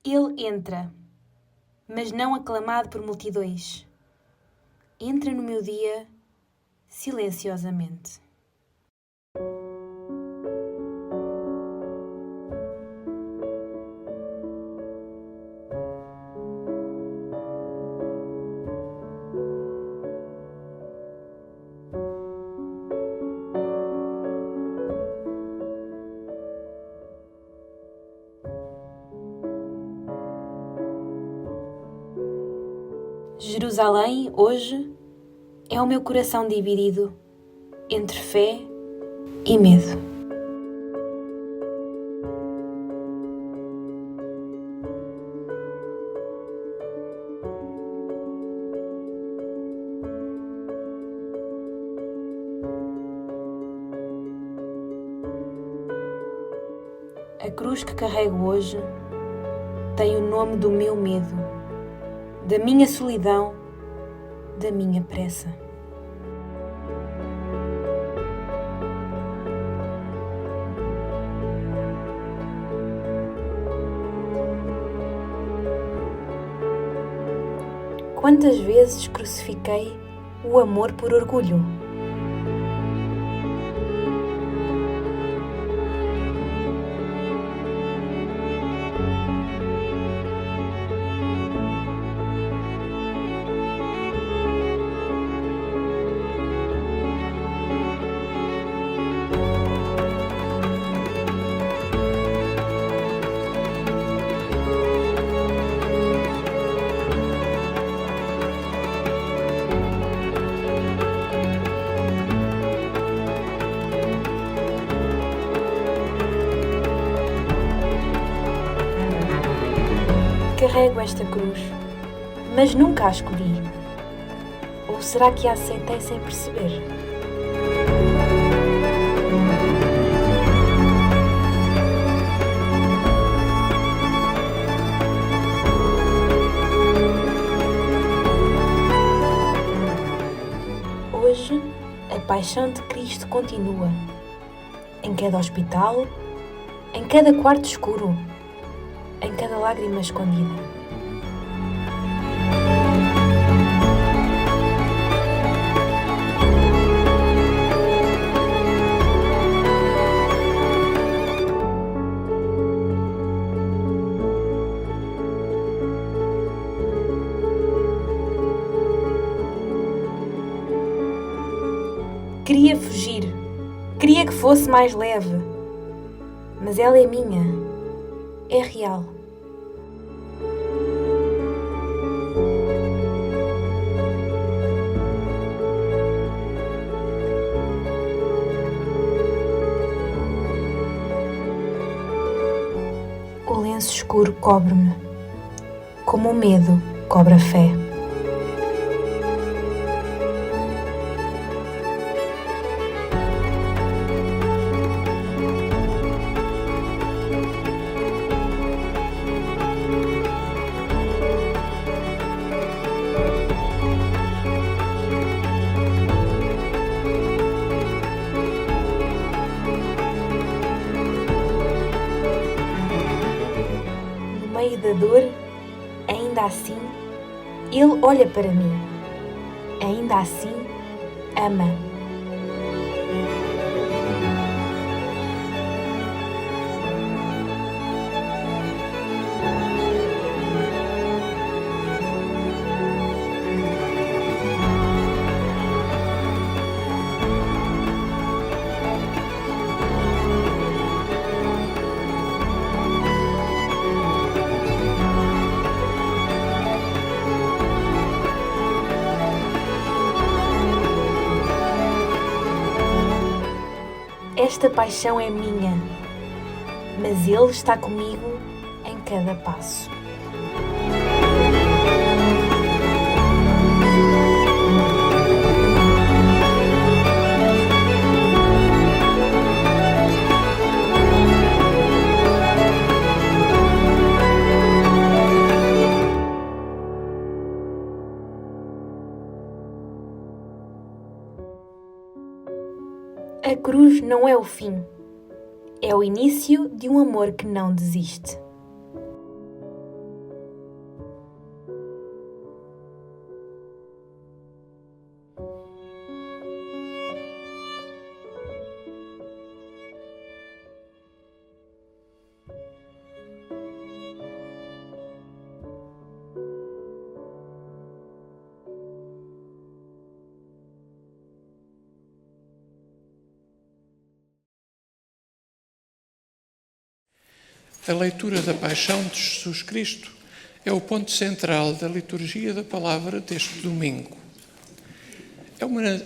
Ele entra, mas não aclamado por multidões. Entra no meu dia silenciosamente. Jerusalém, hoje, é o meu coração dividido entre fé e medo. A cruz que carrego hoje tem o nome do meu medo, da minha solidão, da minha pressa. Quantas vezes crucifiquei o amor por orgulho? Carrego esta cruz, mas nunca a escolhi. Ou será que a aceitei sem perceber? Hoje, a paixão de Cristo continua. Em cada hospital, em cada quarto escuro, em cada lágrima escondida. Queria fugir, queria que fosse mais leve, mas ela é minha, é real. O lenço escuro cobre-me, como o medo cobre a fé. No meio da dor, ainda assim, Ele olha para mim. Ainda assim, ama. Esta paixão é minha, mas Ele está comigo em cada passo. A cruz não é o fim, é o início de um amor que não desiste. A leitura da paixão de Jesus Cristo é o ponto central da liturgia da palavra deste domingo.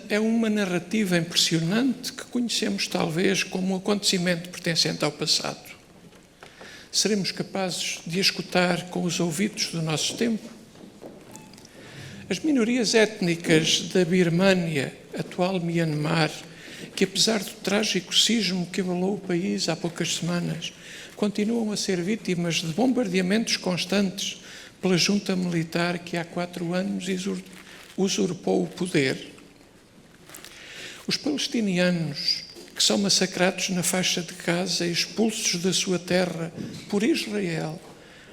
É uma narrativa impressionante que conhecemos talvez como um acontecimento pertencente ao passado. Seremos capazes de a escutar com os ouvidos do nosso tempo? As minorias étnicas da Birmânia, atual Myanmar, que apesar do trágico sismo que abalou o país há poucas semanas, continuam a ser vítimas de bombardeamentos constantes pela junta militar que há 4 anos usurpou o poder. Os palestinianos que são massacrados na faixa de Gaza e expulsos da sua terra por Israel,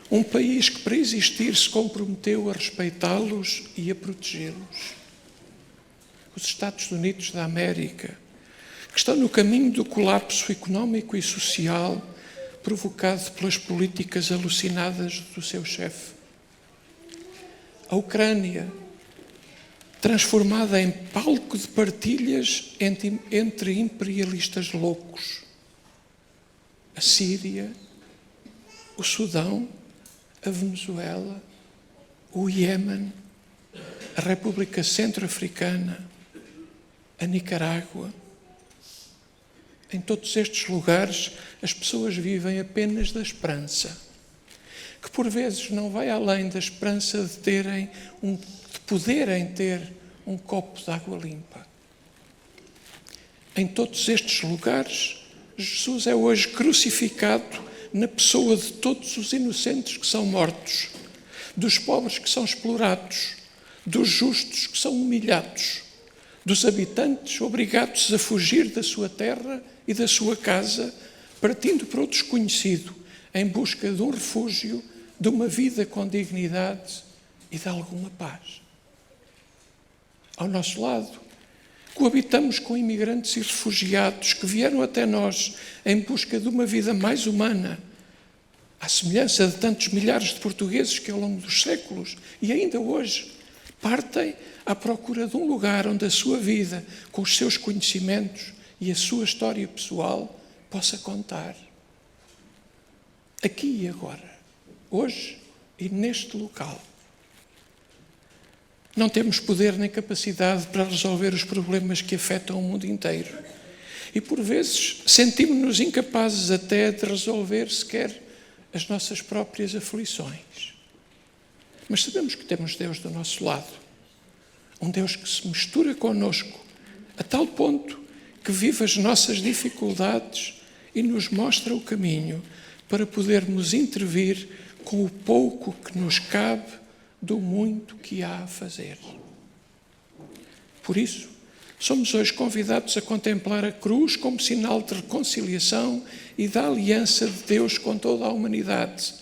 um país que para existir se comprometeu a respeitá-los e a protegê-los. Os Estados Unidos da América, que estão no caminho do colapso económico e social provocado pelas políticas alucinadas do seu chefe. A Ucrânia, transformada em palco de partilhas entre imperialistas loucos. A Síria, o Sudão, a Venezuela, o Iêmen, a República Centro-Africana, a Nicarágua. Em todos estes lugares, as pessoas vivem apenas da esperança, que por vezes não vai além da esperança de poderem ter um copo de água limpa. Em todos estes lugares, Jesus é hoje crucificado na pessoa de todos os inocentes que são mortos, dos pobres que são explorados, dos justos que são humilhados, dos habitantes obrigados a fugir da sua terra e da sua casa, partindo para o desconhecido, em busca de um refúgio, de uma vida com dignidade e de alguma paz. Ao nosso lado, coabitamos com imigrantes e refugiados que vieram até nós em busca de uma vida mais humana, à semelhança de tantos milhares de portugueses que ao longo dos séculos e ainda hoje partem à procura de um lugar onde a sua vida, com os seus conhecimentos e a sua história pessoal, possa contar. Aqui e agora, hoje e neste local. Não temos poder nem capacidade para resolver os problemas que afetam o mundo inteiro. E, por vezes, sentimos-nos incapazes até de resolver sequer as nossas próprias aflições. Mas sabemos que temos Deus do nosso lado. Um Deus que se mistura connosco a tal ponto que vive as nossas dificuldades e nos mostra o caminho para podermos intervir com o pouco que nos cabe do muito que há a fazer. Por isso, somos hoje convidados a contemplar a cruz como sinal de reconciliação e da aliança de Deus com toda a humanidade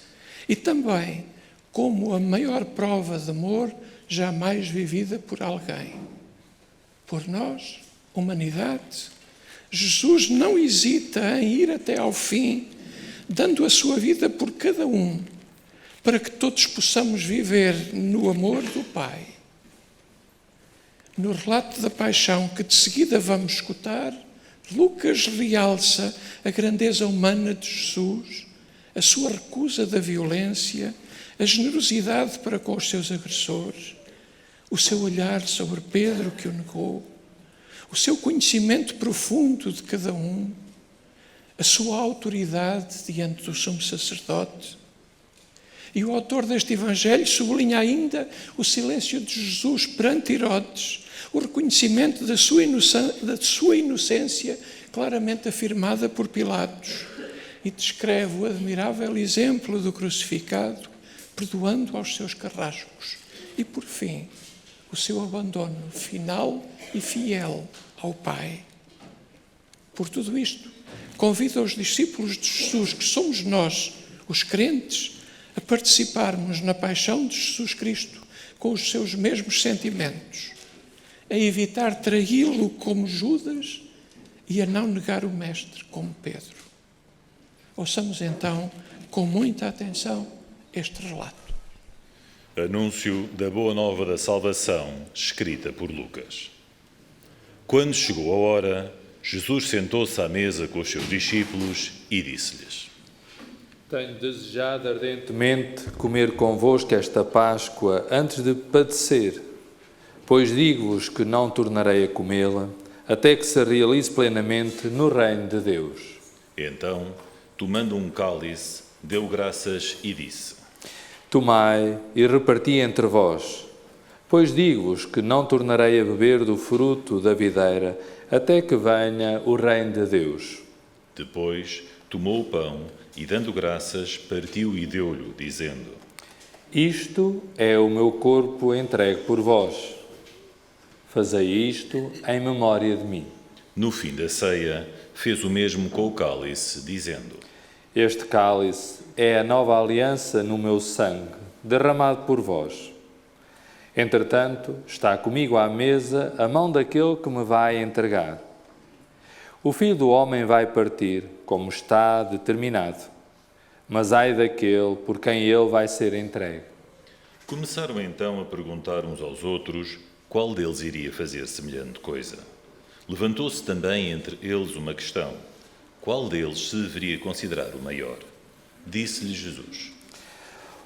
e também como a maior prova de amor jamais vivida por alguém. Por nós, humanidade, Jesus não hesita em ir até ao fim, dando a sua vida por cada um, para que todos possamos viver no amor do Pai. No relato da paixão que de seguida vamos escutar, Lucas realça a grandeza humana de Jesus, a sua recusa da violência, a generosidade para com os seus agressores, o seu olhar sobre Pedro que o negou, o seu conhecimento profundo de cada um, a sua autoridade diante do sumo sacerdote. E o autor deste Evangelho sublinha ainda o silêncio de Jesus perante Herodes, o reconhecimento da sua inocência claramente afirmada por Pilatos, e descreve o admirável exemplo do crucificado, perdoando aos seus carrascos. E, por fim, o seu abandono final e fiel ao Pai. Por tudo isto, convida os discípulos de Jesus, que somos nós, os crentes, a participarmos na paixão de Jesus Cristo com os seus mesmos sentimentos, a evitar traí-lo como Judas e a não negar o Mestre como Pedro. Ouçamos então com muita atenção este relato. Anúncio da Boa Nova da Salvação, escrita por Lucas. Quando chegou a hora, Jesus sentou-se à mesa com os seus discípulos e disse-lhes: Tenho desejado ardentemente comer convosco esta Páscoa antes de padecer, pois digo-vos que não tornarei a comê-la até que se realize plenamente no reino de Deus. Então, tomando um cálice, deu graças e disse: Tomai e reparti entre vós, pois digo-vos que não tornarei a beber do fruto da videira até que venha o reino de Deus. Depois, tomou o pão e, dando graças, partiu e deu-lhe, dizendo: Isto é o meu corpo entregue por vós. Fazei isto em memória de mim. No fim da ceia, fez o mesmo com o cálice, dizendo: Este cálice é a nova aliança no meu sangue, derramado por vós. Entretanto, está comigo à mesa a mão daquele que me vai entregar. O Filho do Homem vai partir, como está determinado, mas ai daquele por quem ele vai ser entregue. Começaram então a perguntar uns aos outros qual deles iria fazer semelhante coisa. Levantou-se também entre eles uma questão: qual deles se deveria considerar o maior? Disse-lhe Jesus: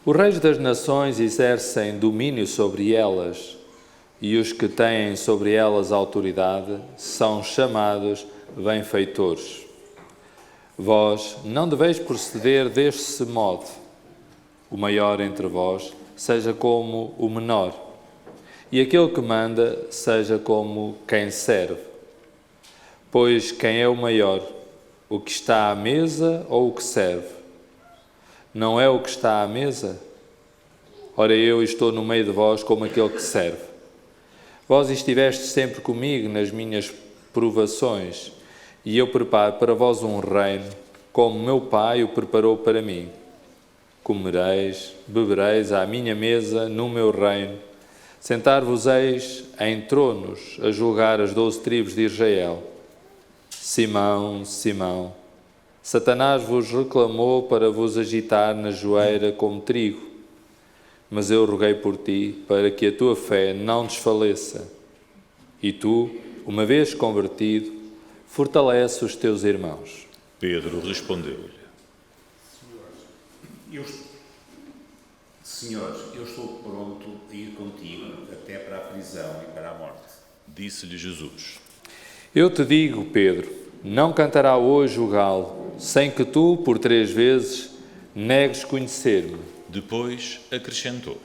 Os reis das nações exercem domínio sobre elas, e os que têm sobre elas autoridade são chamados benfeitores. Vós não deveis proceder deste modo. O maior entre vós seja como o menor, e aquele que manda seja como quem serve. Pois quem é o maior, o que está à mesa ou o que serve? Não é o que está à mesa? Ora, eu estou no meio de vós como aquele que serve. Vós estivestes sempre comigo nas minhas provações, e eu preparo para vós um reino, como meu Pai o preparou para mim. Comereis, bebereis à minha mesa no meu reino. Sentar-vos-eis em tronos a julgar as 12 tribos de Israel. Simão, Simão, Satanás vos reclamou para vos agitar na joeira como trigo, mas eu roguei por ti para que a tua fé não desfaleça. E tu, uma vez convertido, fortalece os teus irmãos. Pedro respondeu-lhe: Senhor, eu estou pronto a ir contigo até para a prisão e para a morte. Disse-lhe Jesus: Eu te digo, Pedro, não cantará hoje o galo, sem que tu, por 3 vezes, negues conhecer-me. Depois acrescentou: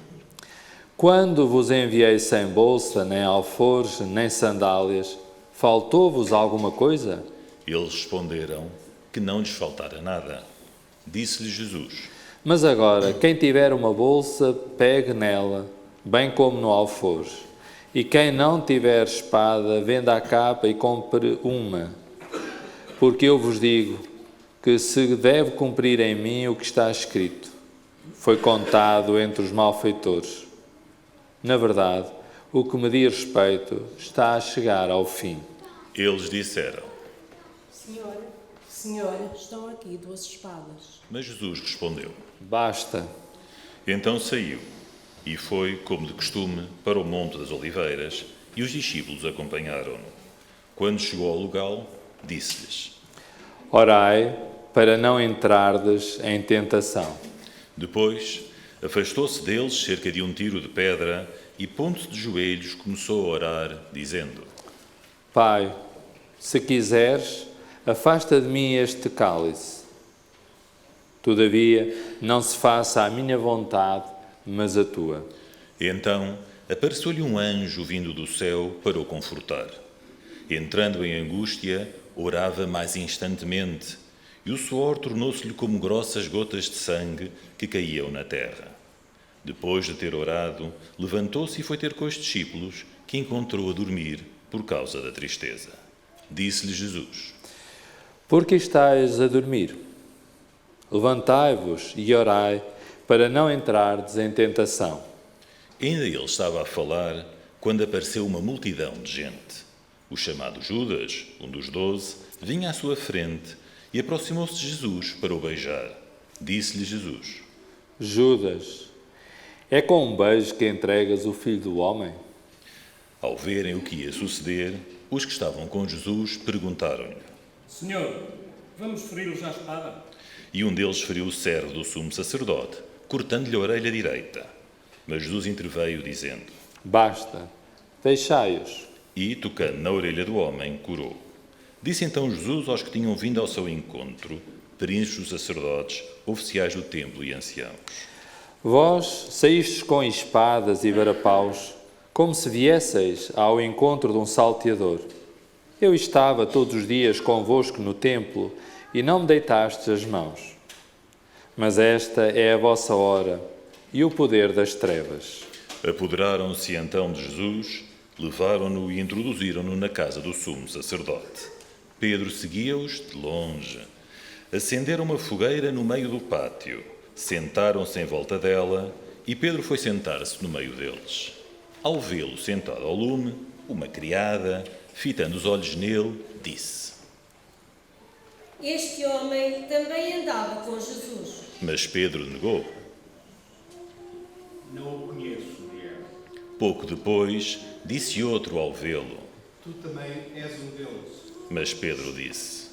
Quando vos enviei sem bolsa, nem alforjes, nem sandálias, faltou-vos alguma coisa? Eles responderam que não lhes faltara nada. Disse-lhe Jesus: Mas agora, quem tiver uma bolsa, pegue nela, bem como no alforje. E quem não tiver espada, venda a capa e compre uma. Porque eu vos digo que se deve cumprir em mim o que está escrito. Foi contado entre os malfeitores. Na verdade, o que me diz respeito está a chegar ao fim. Eles disseram: Senhor, estão aqui 2 espadas. Mas Jesus respondeu: Basta. Então saiu e foi, como de costume, para o Monte das Oliveiras, e os discípulos acompanharam-no. Quando chegou ao lugar, disse-lhes: Orai para não entrardes em tentação. Depois, afastou-se deles cerca de 1 tiro de pedra e, pondo-se de joelhos, começou a orar, dizendo: Pai, se quiseres, afasta de mim este cálice. Todavia, não se faça a minha vontade, mas a tua. Então, apareceu-lhe um anjo vindo do céu para o confortar. Entrando em angústia, orava mais instantemente, e o suor tornou-se-lhe como grossas gotas de sangue que caíam na terra. Depois de ter orado, levantou-se e foi ter com os discípulos, que encontrou a dormir por causa da tristeza. Disse-lhe Jesus: Por que estáis a dormir? Levantai-vos e orai, para não entrardes em tentação. Ainda ele estava a falar, quando apareceu uma multidão de gente. O chamado Judas, um dos 12, vinha à sua frente e aproximou-se de Jesus para o beijar. Disse-lhe Jesus: Judas, é com um beijo que entregas o Filho do Homem? Ao verem o que ia suceder, os que estavam com Jesus perguntaram-lhe. Senhor, vamos feri-los à espada? E um deles feriu o servo do sumo sacerdote, cortando-lhe a orelha direita. Mas Jesus interveio, dizendo: Basta, deixai-os. E, tocando na orelha do homem, curou. Disse então Jesus aos que tinham vindo ao seu encontro, príncipes dos sacerdotes, oficiais do templo e anciãos: Vós saístes com espadas e varapaus, como se viesseis ao encontro de um salteador. Eu estava todos os dias convosco no templo, e não me deitastes as mãos. Mas esta é a vossa hora e o poder das trevas. Apoderaram-se então de Jesus, levaram-no e introduziram-no na casa do sumo sacerdote. Pedro seguia-os de longe. Acenderam uma fogueira no meio do pátio, sentaram-se em volta dela e Pedro foi sentar-se no meio deles. Ao vê-lo sentado ao lume, uma criada, fitando os olhos nele, disse: Este homem também andava com Jesus. Mas Pedro negou. Não o conheço, mulher. Pouco depois, disse outro ao vê-lo. Tu também és um deles. Mas Pedro disse: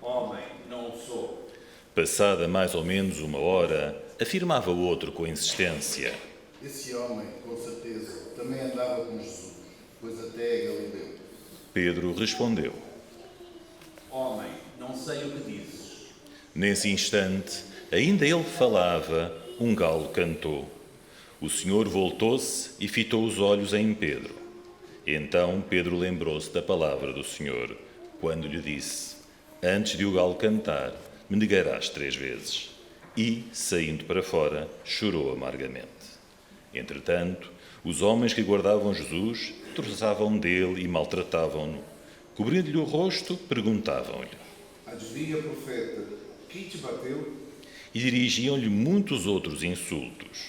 Homem, não o sou. Passada mais ou menos uma hora, afirmava o outro com insistência: Esse homem, com certeza, também andava com Jesus, pois até é Galileu. Pedro respondeu. Homem, não sei o que dizes. Nesse instante, ainda ele falava, um galo cantou. O Senhor voltou-se e fitou os olhos em Pedro. Então Pedro lembrou-se da palavra do Senhor, quando lhe disse: Antes de o galo cantar, me negarás 3 vezes. E, saindo para fora, chorou amargamente. Entretanto, os homens que guardavam Jesus troçavam dele e maltratavam-no. Cobrindo-lhe o rosto, perguntavam-lhe. Havia profeta, quem te bateu? E dirigiam-lhe muitos outros insultos.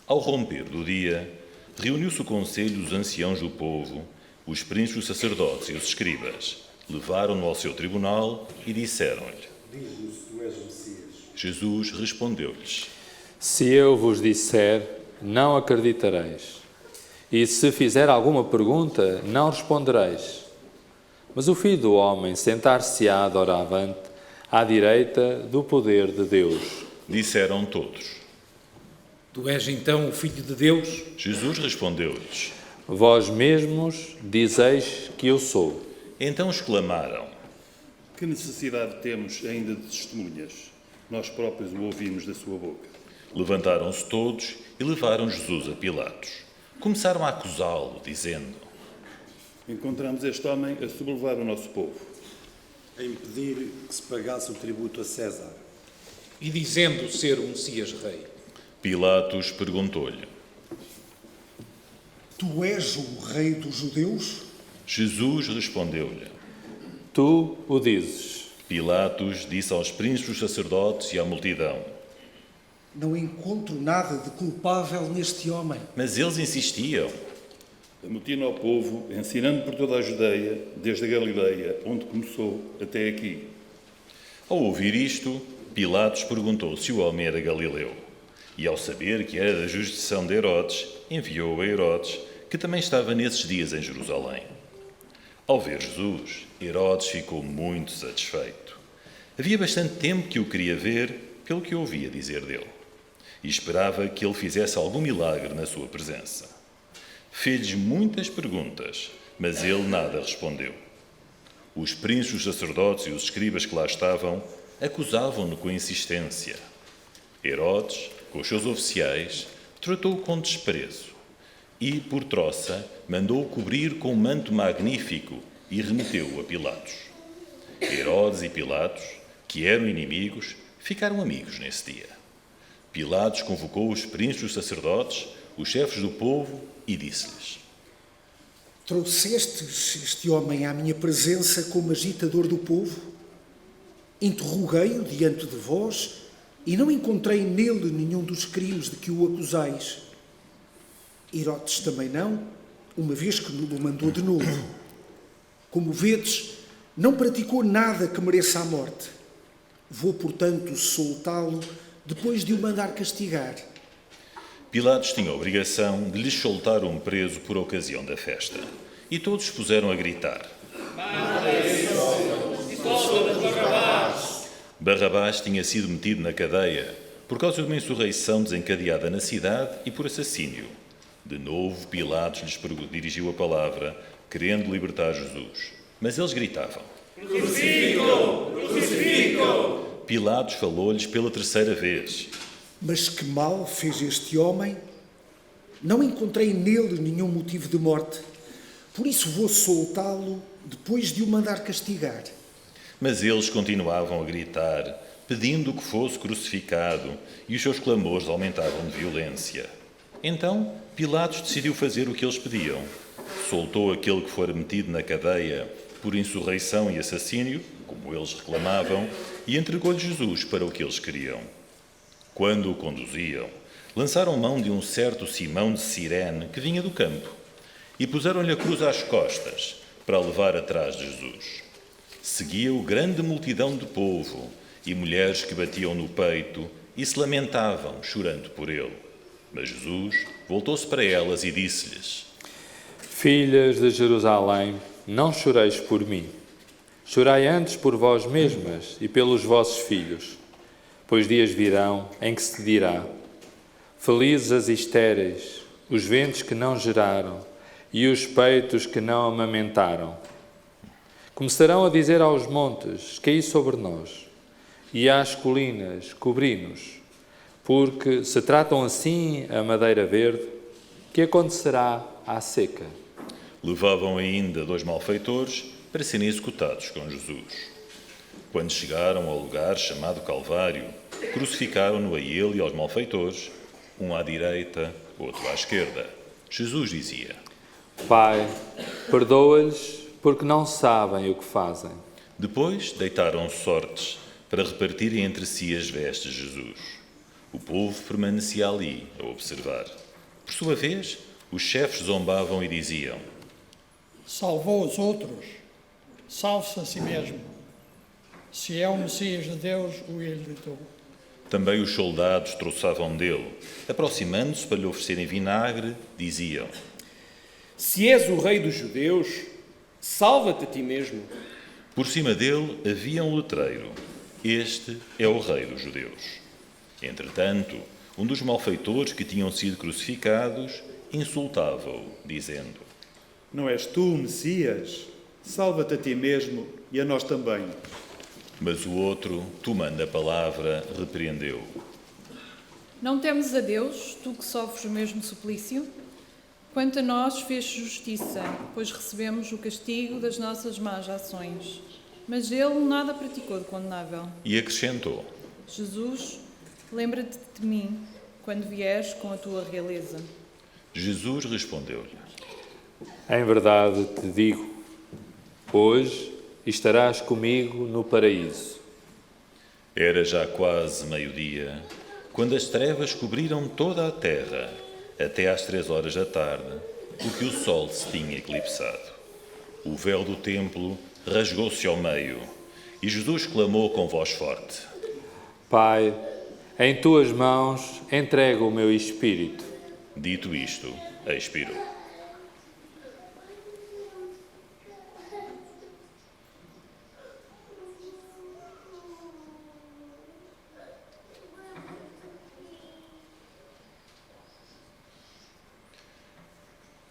Ao romper do dia, reuniu-se o conselho dos anciãos do povo, os príncipes dos sacerdotes e os escribas. Levaram-no ao seu tribunal e disseram-lhe: Diz-nos se tu és o Messias. Jesus respondeu-lhes: Se eu vos disser, não acreditareis. E se fizer alguma pergunta, não respondereis. Mas o Filho do Homem sentar-se-á doravante, à direita do poder de Deus. Disseram todos. Tu és então o Filho de Deus? Jesus respondeu-lhes. Vós mesmos dizeis que eu sou. Então exclamaram. Que necessidade temos ainda de testemunhas? Nós próprios o ouvimos da sua boca. Levantaram-se todos e levaram Jesus a Pilatos. Começaram a acusá-lo, dizendo: Encontramos este homem a sublevar o nosso povo. A impedir que se pagasse o tributo a César. E dizendo ser o Messias Rei. Pilatos perguntou-lhe: Tu és o rei dos judeus? Jesus respondeu-lhe: Tu o dizes. Pilatos disse aos príncipes dos sacerdotes e à multidão: Não encontro nada de culpável neste homem. Mas eles insistiam. Amotina ao povo, ensinando por toda a Judeia, desde a Galileia, onde começou, até aqui. Ao ouvir isto, Pilatos perguntou se o homem era galileu. E ao saber que era da jurisdição de Herodes, enviou a Herodes, que também estava nesses dias em Jerusalém. Ao ver Jesus, Herodes ficou muito satisfeito. Havia bastante tempo que o queria ver, pelo que ouvia dizer dele, e esperava que ele fizesse algum milagre na sua presença. Fez-lhes muitas perguntas, mas ele nada respondeu. Os príncipes, os sacerdotes e os escribas que lá estavam acusavam-no com insistência. Herodes, com os seus oficiais, tratou-o com desprezo e, por troça, mandou-o cobrir com um manto magnífico e remeteu-o a Pilatos. Herodes e Pilatos, que eram inimigos, ficaram amigos nesse dia. Pilatos convocou os príncipes dos sacerdotes, os chefes do povo, e disse-lhes: Trouxestes este homem à minha presença como agitador do povo? Interroguei-o diante de vós e não encontrei nele nenhum dos crimes de que o acusais. Herodes também não, uma vez que me o mandou de novo. Como vedes, não praticou nada que mereça a morte. Vou, portanto, soltá-lo depois de o mandar castigar. Pilatos tinha a obrigação de lhes soltar um preso por ocasião da festa. E todos se puseram a gritar: Barrabás tinha sido metido na cadeia por causa de uma insurreição desencadeada na cidade e por assassínio. De novo, Pilatos lhes dirigiu a palavra, querendo libertar Jesus. Mas eles gritavam: Crucifica-o! Crucifica-o! Pilatos falou-lhes pela terceira vez: Mas que mal fez este homem? Não encontrei nele nenhum motivo de morte. Por isso vou soltá-lo depois de o mandar castigar. Mas eles continuavam a gritar, pedindo que fosse crucificado, e os seus clamores aumentavam de violência. Então, Pilatos decidiu fazer o que eles pediam. Soltou aquele que fora metido na cadeia por insurreição e assassínio, como eles reclamavam, e entregou-lhe Jesus para o que eles queriam. Quando o conduziam, lançaram mão de um certo Simão de Cirene que vinha do campo e puseram-lhe a cruz às costas para a levar atrás de Jesus. Seguia-o grande multidão de povo e mulheres que batiam no peito e se lamentavam, chorando por ele. Mas Jesus voltou-se para elas e disse-lhes: Filhas de Jerusalém, não choreis por mim. Chorai antes por vós mesmas e pelos vossos filhos, pois dias virão em que se dirá: felizes as estéreis, os ventres que não geraram e os peitos que não amamentaram. Começarão a dizer aos montes: caí sobre nós, e às colinas: cobri-nos, porque se tratam assim a madeira verde, que acontecerá à seca? Levavam ainda 2 malfeitores para serem executados com Jesus. Quando chegaram ao lugar chamado Calvário, crucificaram-no a ele e aos malfeitores, um à direita, outro à esquerda. Jesus dizia: Pai, perdoa-lhes, porque não sabem o que fazem. Depois deitaram sortes para repartirem entre si as vestes de Jesus. O povo permanecia ali a observar. Por sua vez, os chefes zombavam e diziam: salvou os outros, salve-se a si mesmo. Se é o Messias de Deus, o exaltou. Também os soldados troçavam dele. Aproximando-se para lhe oferecerem vinagre, diziam: se és o rei dos judeus, salva-te a ti mesmo. Por cima dele havia um letreiro: este é o rei dos judeus. Entretanto, um dos malfeitores que tinham sido crucificados insultava-o, dizendo: não és tu o Messias? Salva-te a ti mesmo e a nós também. Mas o outro, tomando a palavra, repreendeu: não temes a Deus, tu que sofres o mesmo suplício? Quanto a nós, fez justiça, pois recebemos o castigo das nossas más ações. Mas ele nada praticou de condenável. E acrescentou: Jesus, lembra-te de mim quando vieres com a tua realeza. Jesus respondeu-lhe: em verdade te digo, hoje estarás comigo no paraíso. Era já quase meio-dia, quando as trevas cobriram toda a terra, até às 3 horas da tarde, porque o sol se tinha eclipsado. O véu do templo rasgou-se ao meio, e Jesus clamou com voz forte: Pai, em tuas mãos entrego o meu espírito. Dito isto, expirou.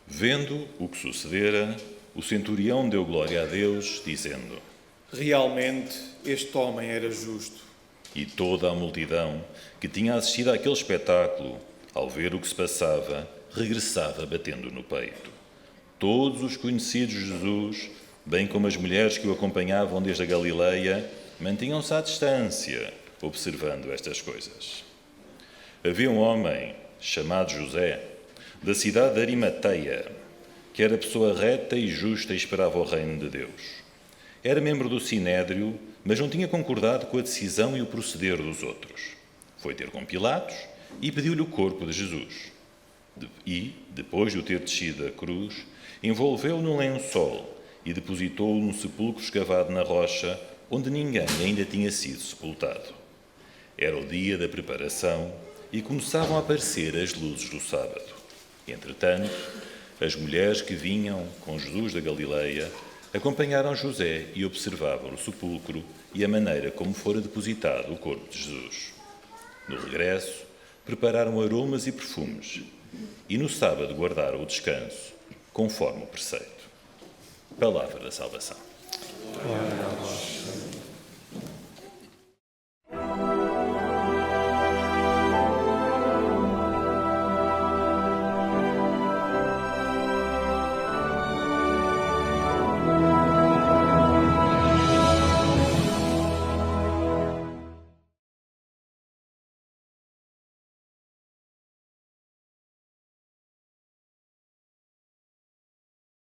Vendo o que sucedera, o centurião deu glória a Deus, dizendo: realmente este homem era justo. E toda a multidão que tinha assistido àquele espetáculo, ao ver o que se passava, regressava batendo no peito. Todos os conhecidos de Jesus, bem como as mulheres que o acompanhavam desde a Galileia, mantinham-se à distância, observando estas coisas. Havia um homem chamado José, da cidade de Arimateia, que era pessoa reta e justa e esperava o reino de Deus. Era membro do Sinédrio, mas não tinha concordado com a decisão e o proceder dos outros. Foi ter com Pilatos e pediu-lhe o corpo de Jesus. E, depois de o ter descido da cruz, envolveu-o num lençol e depositou-o num sepulcro escavado na rocha, onde ninguém ainda tinha sido sepultado. Era o dia da preparação e começavam a aparecer as luzes do sábado. Entretanto, as mulheres que vinham com Jesus da Galileia Acompanharam José e observavam o sepulcro e a maneira como fora depositado o corpo de Jesus. No regresso, prepararam aromas e perfumes, e no sábado guardaram o descanso, conforme o preceito. Palavra da salvação. Glória a vós.